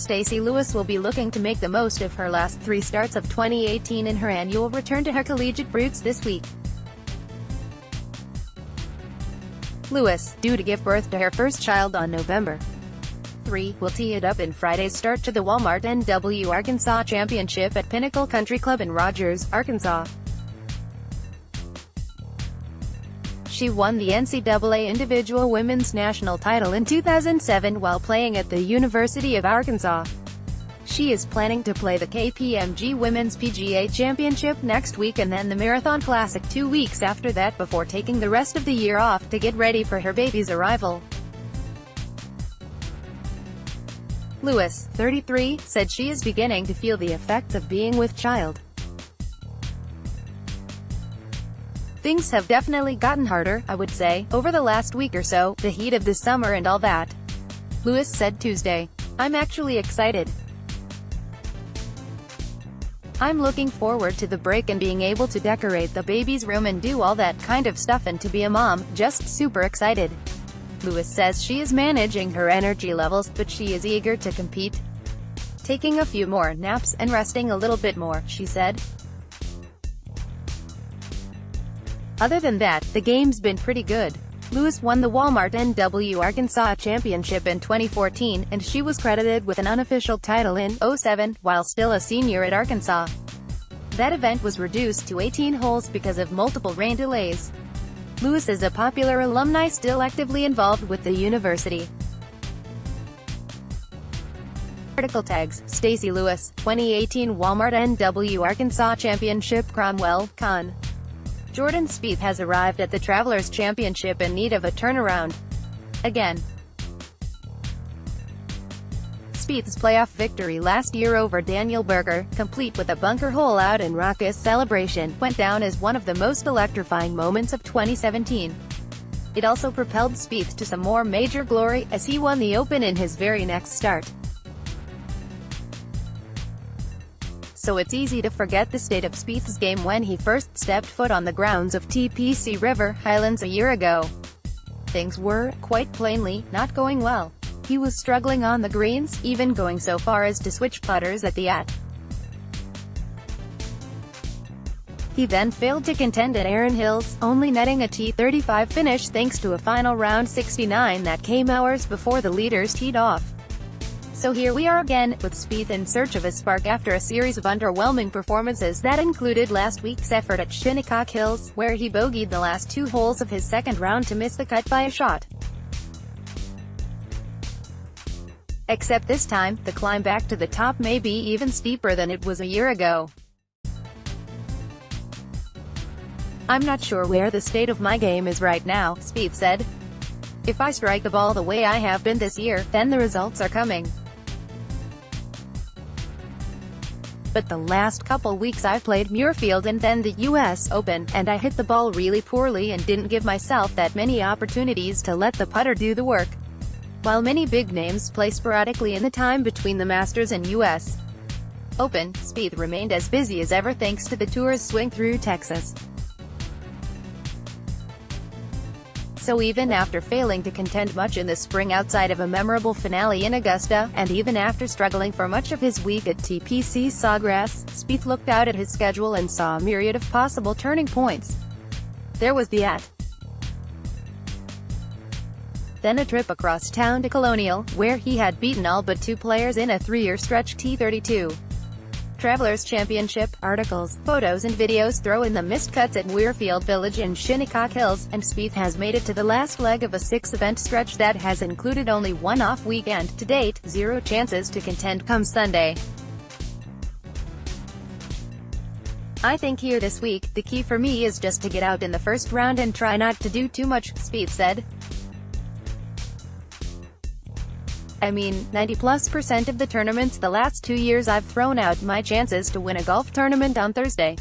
Stacy Lewis will be looking to make the most of her last 3 starts of 2018 in her annual return to her collegiate roots this week. Lewis, due to give birth to her first child on November 3, will tee it up in Friday's start to the Walmart NW Arkansas Championship at Pinnacle Country Club in Rogers, Arkansas. She won the NCAA individual women's national title in 2007 while playing at the University of Arkansas. She is planning to play the KPMG Women's PGA Championship next week and then the Marathon Classic 2 weeks after that before taking the rest of the year off to get ready for her baby's arrival. Lewis, 33, said she is beginning to feel the effects of being with child. Things have definitely gotten harder, I would say, over the last week or so, the heat of the summer and all that. Lewis said Tuesday. I'm actually excited. I'm looking forward to the break and being able to decorate the baby's room and do all that kind of stuff and to be a mom, just super excited. Lewis says she is managing her energy levels, but she is eager to compete. Taking a few more naps and resting a little bit more, she said. Other than that, the game's been pretty good. Lewis won the Walmart NW Arkansas Championship in 2014, and she was credited with an unofficial title in 2007, while still a senior at Arkansas. That event was reduced to 18 holes because of multiple rain delays. Lewis is a popular alumni still actively involved with the university. Article tags: Stacy Lewis, 2018 Walmart NW Arkansas Championship. Cromwell, Con. Jordan Spieth has arrived at the Travelers Championship in need of a turnaround. Again. Spieth's playoff victory last year over Daniel Berger, complete with a bunker hole out and raucous celebration, went down as one of the most electrifying moments of 2017. It also propelled Spieth to some more major glory, as he won the Open in his very next start. So it's easy to forget the state of Spieth's game when he first stepped foot on the grounds of TPC River Highlands a year ago. Things were, quite plainly, not going well. He was struggling on the greens, even going so far as to switch putters at the He then failed to contend at Erin Hills, only netting a T35 finish thanks to a final round 69 that came hours before the leaders teed off. So here we are again, with Spieth in search of a spark after a series of underwhelming performances that included last week's effort at Shinnecock Hills, where he bogeyed the last 2 holes of his second round to miss the cut by a shot. Except this time, the climb back to the top may be even steeper than it was a year ago. I'm not sure where the state of my game is right now, Spieth said. If I strike the ball the way I have been this year, then the results are coming. But the last couple weeks I've played Muirfield and then the US Open, and I hit the ball really poorly and didn't give myself that many opportunities to let the putter do the work. While many big names play sporadically in the time between the Masters and US Open, Spieth remained as busy as ever thanks to the tour's swing through Texas. So even after failing to contend much in the spring outside of a memorable finale in Augusta, and even after struggling for much of his week at TPC Sawgrass, Spieth looked out at his schedule and saw a myriad of possible turning points. There was the then a trip across town to Colonial, where he had beaten all but 2 players in a 3-year stretch T32. Travelers Championship, articles, photos and videos throw in the missed cuts at Muirfield Village and Shinnecock Hills, and Spieth has made it to the last leg of a 6-event stretch that has included only 1 off weekend. To date, 0 chances to contend come Sunday. I think here this week, the key for me is just to get out in the first round and try not to do too much, Spieth said. I mean, 90+% of the tournaments the last 2 years I've thrown out my chances to win a golf tournament on Thursday.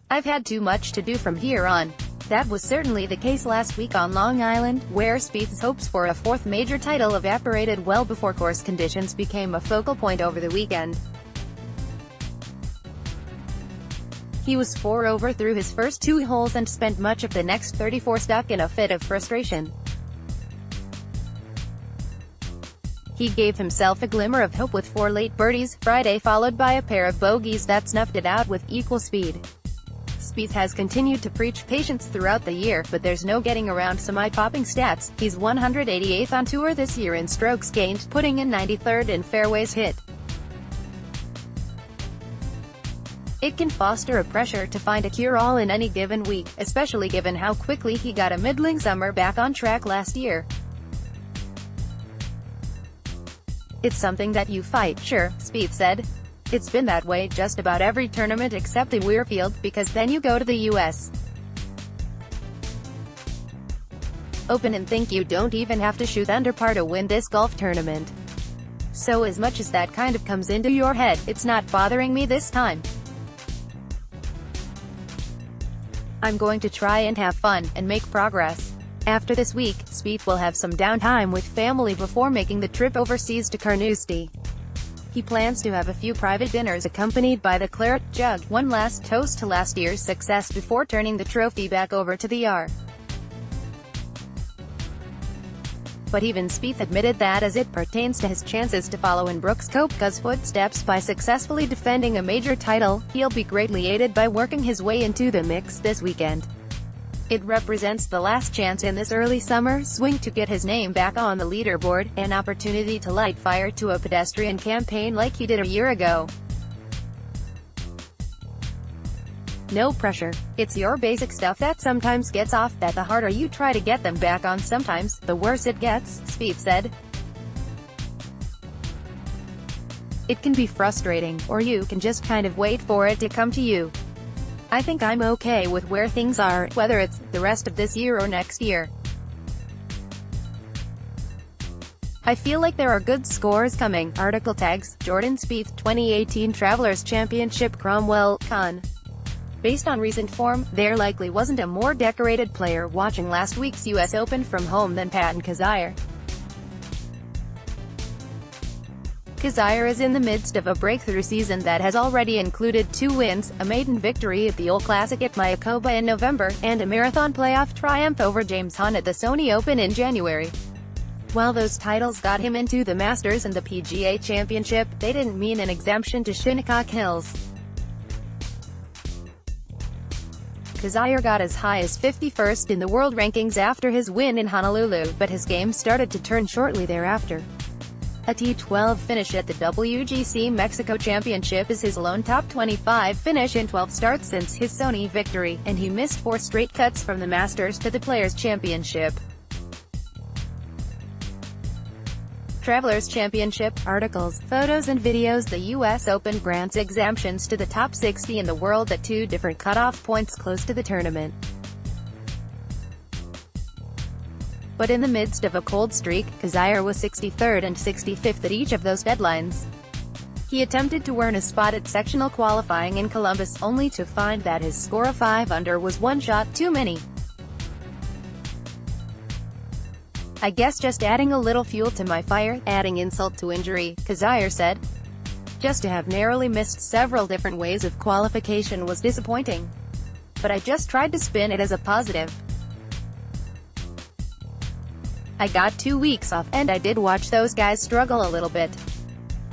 I've had too much to do from here on. That was certainly the case last week on Long Island, where Spieth's hopes for a 4th major title evaporated well before course conditions became a focal point over the weekend. He was 4 over through his first 2 holes and spent much of the next 34 stuck in a fit of frustration. He gave himself a glimmer of hope with 4 late birdies Friday, followed by a pair of bogeys that snuffed it out with equal speed. Spieth has continued to preach patience throughout the year, but there's no getting around some eye-popping stats. He's 188th on tour this year in strokes gained, putting in 93rd in fairways hit. It can foster a pressure to find a cure-all in any given week, especially given how quickly he got a middling summer back on track last year. "It's something that you fight, sure," Spieth said. "It's been that way just about every tournament except the Weirfield, because then you go to the U.S. Open and think you don't even have to shoot under par to win this golf tournament. So as much as that kind of comes into your head, it's not bothering me this time. I'm going to try and have fun, and make progress." After this week, Spieth will have some downtime with family before making the trip overseas to Carnoustie. He plans to have a few private dinners accompanied by the claret jug, one last toast to last year's success before turning the trophy back over to the R. But even Spieth admitted that as it pertains to his chances to follow in Brooks Koepka's footsteps by successfully defending a major title, he'll be greatly aided by working his way into the mix this weekend. It represents the last chance in this early summer swing to get his name back on the leaderboard, an opportunity to light fire to a pedestrian campaign like he did a year ago. No pressure. It's your basic stuff that sometimes gets off, that the harder you try to get them back on sometimes, the worse it gets, Spieth said. It can be frustrating, or you can just kind of wait for it to come to you. I think I'm okay with where things are, whether it's the rest of this year or next year. I feel like there are good scores coming. Article tags, Jordan Spieth 2018 Travelers Championship Cromwell, Con. Based on recent form, there likely wasn't a more decorated player watching last week's U.S. Open from home than Patton Kizzire. Kizzire is in the midst of a breakthrough season that has already included 2 wins, a maiden victory at the Old Classic at Mayakoba in November, and a marathon playoff triumph over James Hunt at the Sony Open in January. While those titles got him into the Masters and the PGA Championship, they didn't mean an exemption to Shinnecock Hills. Kizzire got as high as 51st in the world rankings after his win in Honolulu, but his game started to turn shortly thereafter. A T12 finish at the WGC Mexico Championship is his lone top 25 finish in 12 starts since his Sony victory, and he missed 4 straight cuts from the Masters to the Players' Championship. Travelers Championship, articles, photos and videos. The U.S. Open grants exemptions to the top 60 in the world at 2 different cutoff points close to the tournament. But in the midst of a cold streak, Kizzire was 63rd and 65th at each of those deadlines. He attempted to earn a spot at sectional qualifying in Columbus, only to find that his score of 5 under was 1 shot too many. "I guess just adding a little fuel to my fire, adding insult to injury," Kizzire said. "Just to have narrowly missed several different ways of qualification was disappointing. But I just tried to spin it as a positive. I got 2 weeks off, and I did watch those guys struggle a little bit.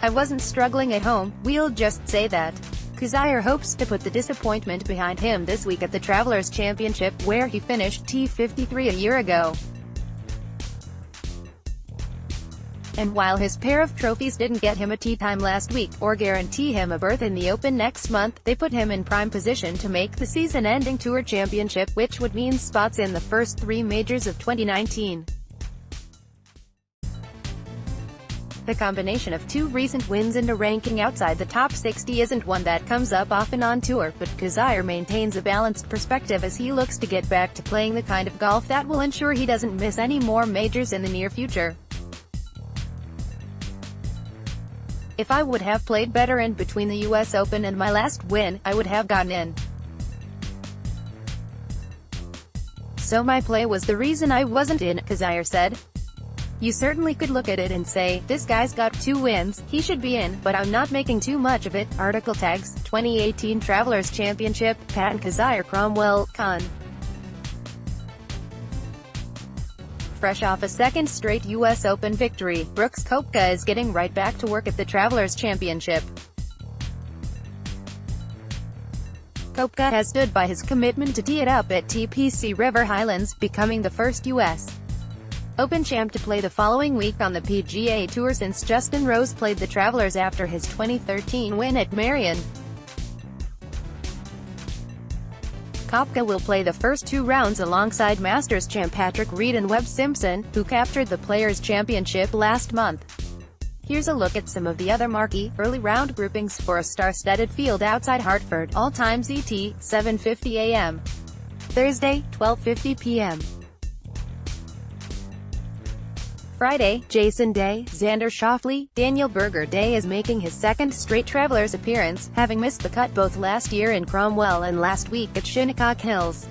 I wasn't struggling at home, we'll just say that." Kizzire hopes to put the disappointment behind him this week at the Travelers Championship, where he finished T53 a year ago. And while his pair of trophies didn't get him a tee time last week, or guarantee him a berth in the Open next month, they put him in prime position to make the season-ending Tour Championship, which would mean spots in the first 3 majors of 2019. The combination of 2 recent wins and a ranking outside the top 60 isn't one that comes up often on tour, but Kizzire maintains a balanced perspective as he looks to get back to playing the kind of golf that will ensure he doesn't miss any more majors in the near future. "If I would have played better in between the U.S. Open and my last win, I would have gotten in. So my play was the reason I wasn't in," Kizzire said. "You certainly could look at it and say, this guy's got 2 wins, he should be in, but I'm not making too much of it." Article tags, 2018 Travelers Championship, Patton Kizzire Cromwell, Con. Fresh off a second straight U.S. Open victory, Brooks Koepka is getting right back to work at the Travelers Championship. Koepka has stood by his commitment to tee it up at TPC River Highlands, becoming the first U.S. Open champ to play the following week on the PGA Tour since Justin Rose played the Travelers after his 2013 win at Merion. Koepka will play the first two rounds alongside Masters champ Patrick Reed and Webb Simpson, who captured the Players' Championship last month. Here's a look at some of the other marquee, early round groupings for a star-studded field outside Hartford, all times ET, 7:50 a.m. Thursday, 12:50 p.m. Friday, Jason Day, Xander Schauffele, Daniel Berger. Day is making his second straight Travelers appearance, having missed the cut both last year in Cromwell and last week at Shinnecock Hills.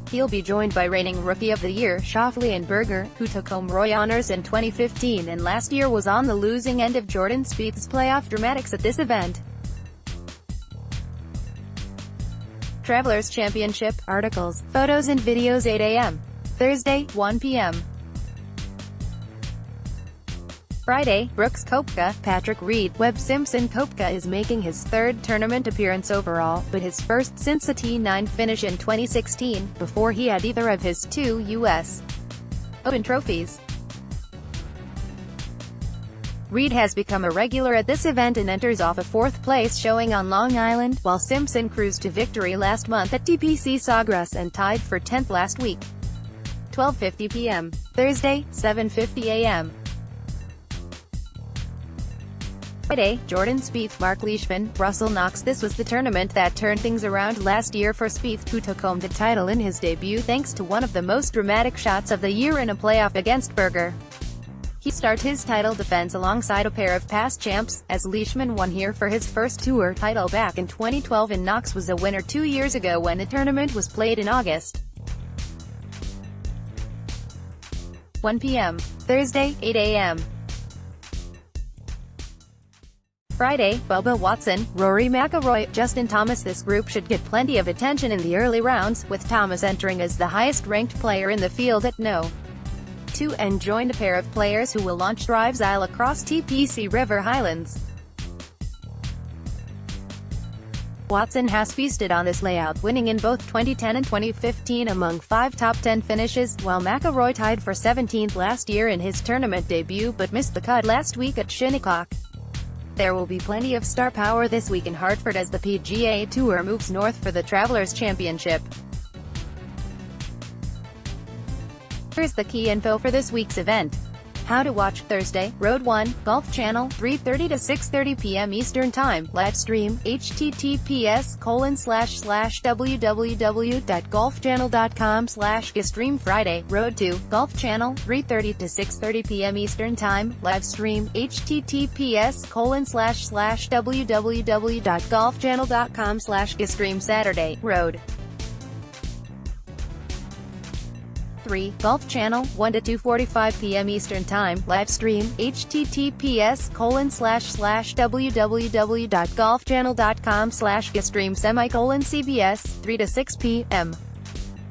He'll be joined by reigning Rookie of the Year Schauffele and Berger, who took home Roy honors in 2015 and last year was on the losing end of Jordan Spieth's playoff dramatics at this event. Travelers Championship, articles, photos and videos 8 a.m. Thursday, 1 p.m. Friday, Brooks Koepka, Patrick Reed, Webb Simpson. Koepka is making his third tournament appearance overall, but his first since a T9 finish in 2016, before he had either of his two U.S. Open trophies. Reed has become a regular at this event and enters off a fourth-place showing on Long Island, while Simpson cruised to victory last month at TPC Sawgrass and tied for 10th last week. 12:50 p.m. Thursday, 7:50 a.m. Friday, Jordan Spieth, Mark Leishman, Russell Knox. This was the tournament that turned things around last year for Spieth, who took home the title in his debut thanks to one of the most dramatic shots of the year in a playoff against Berger. He started his title defense alongside a pair of past champs, as Leishman won here for his first tour title back in 2012 and Knox was a winner 2 years ago when the tournament was played in August. 1 p.m. Thursday, 8 a.m. Friday, Bubba Watson, Rory McIlroy, Justin Thomas. This group should get plenty of attention in the early rounds, with Thomas entering as the highest-ranked player in the field at No. 2 and joined a pair of players who will launch drives across TPC River Highlands. Watson has feasted on this layout, winning in both 2010 and 2015 among 5 top 10 finishes, while McIlroy tied for 17th last year in his tournament debut but missed the cut last week at Shinnecock. There will be plenty of star power this week in Hartford as the PGA Tour moves north for the Travelers Championship. Here's the key info for this week's event. How to watch Thursday, Road 1, Golf Channel, 3:30 to 6:30 p.m. Eastern Time, live stream, https://www.golfchannel.com/gstream. Friday, Road 2, Golf Channel, 3:30 to 6:30 p.m. Eastern Time, live stream, https://www.golfchannel.com/gstream. Saturday, Road 3, Golf Channel, 1 to 2:45 p.m. Eastern Time, live stream, https://www.golfchannel.com/gstream. CBS, 3 to 6 p.m.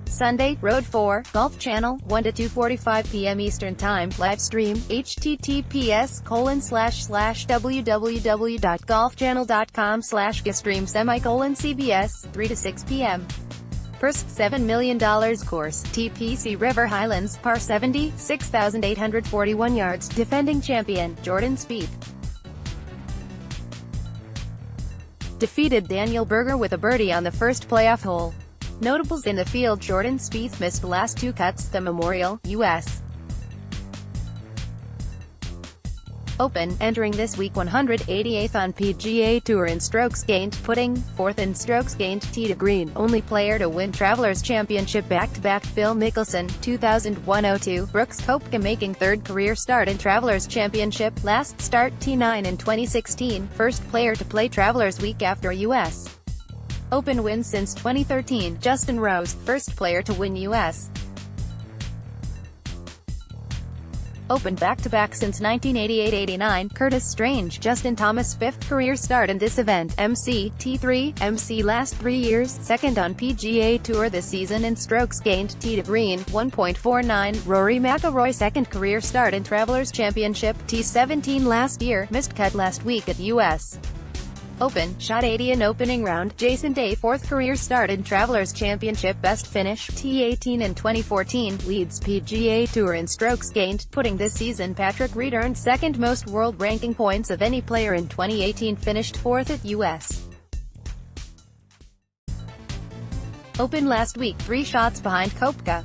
Sunday, Road 4, Golf Channel, 1 to 2:45 p.m. Eastern Time, live stream, https://www.golfchannel.com/gstream. CBS, 3 to 6 p.m. First $7 million course, TPC River Highlands, par 70, 6,841 yards, defending champion, Jordan Spieth defeated Daniel Berger with a birdie on the first playoff hole. Notables in the field: Jordan Spieth missed the last 2 cuts, the Memorial, U.S. Open, entering this week 188th on PGA Tour in strokes gained, putting 4th in strokes gained, tee to green, only player to win Travelers Championship back-to-back. Phil Mickelson, 2001-02, Brooks Koepka making 3rd career start in Travelers Championship, last start T9 in 2016, first player to play Travelers week after U.S. Open win since 2013, Justin Rose, first player to win U.S. Open back-to-back since 1988-89, Curtis Strange, Justin Thomas' 5th career start in this event, MC, T3, MC last 3 years, second on PGA Tour this season in strokes gained, tee to green, 1.49, Rory McIlroy 2nd career start in Travelers Championship, T17 last year, missed cut last week at U.S. Open, shot 80 in opening round, Jason Day 4th career start in Travelers Championship best finish, T18 in 2014, leads PGA Tour in strokes gained, putting this season Patrick Reed earned 2nd most world ranking points of any player in 2018, finished 4th at U.S. Open last week, 3 shots behind Koepka.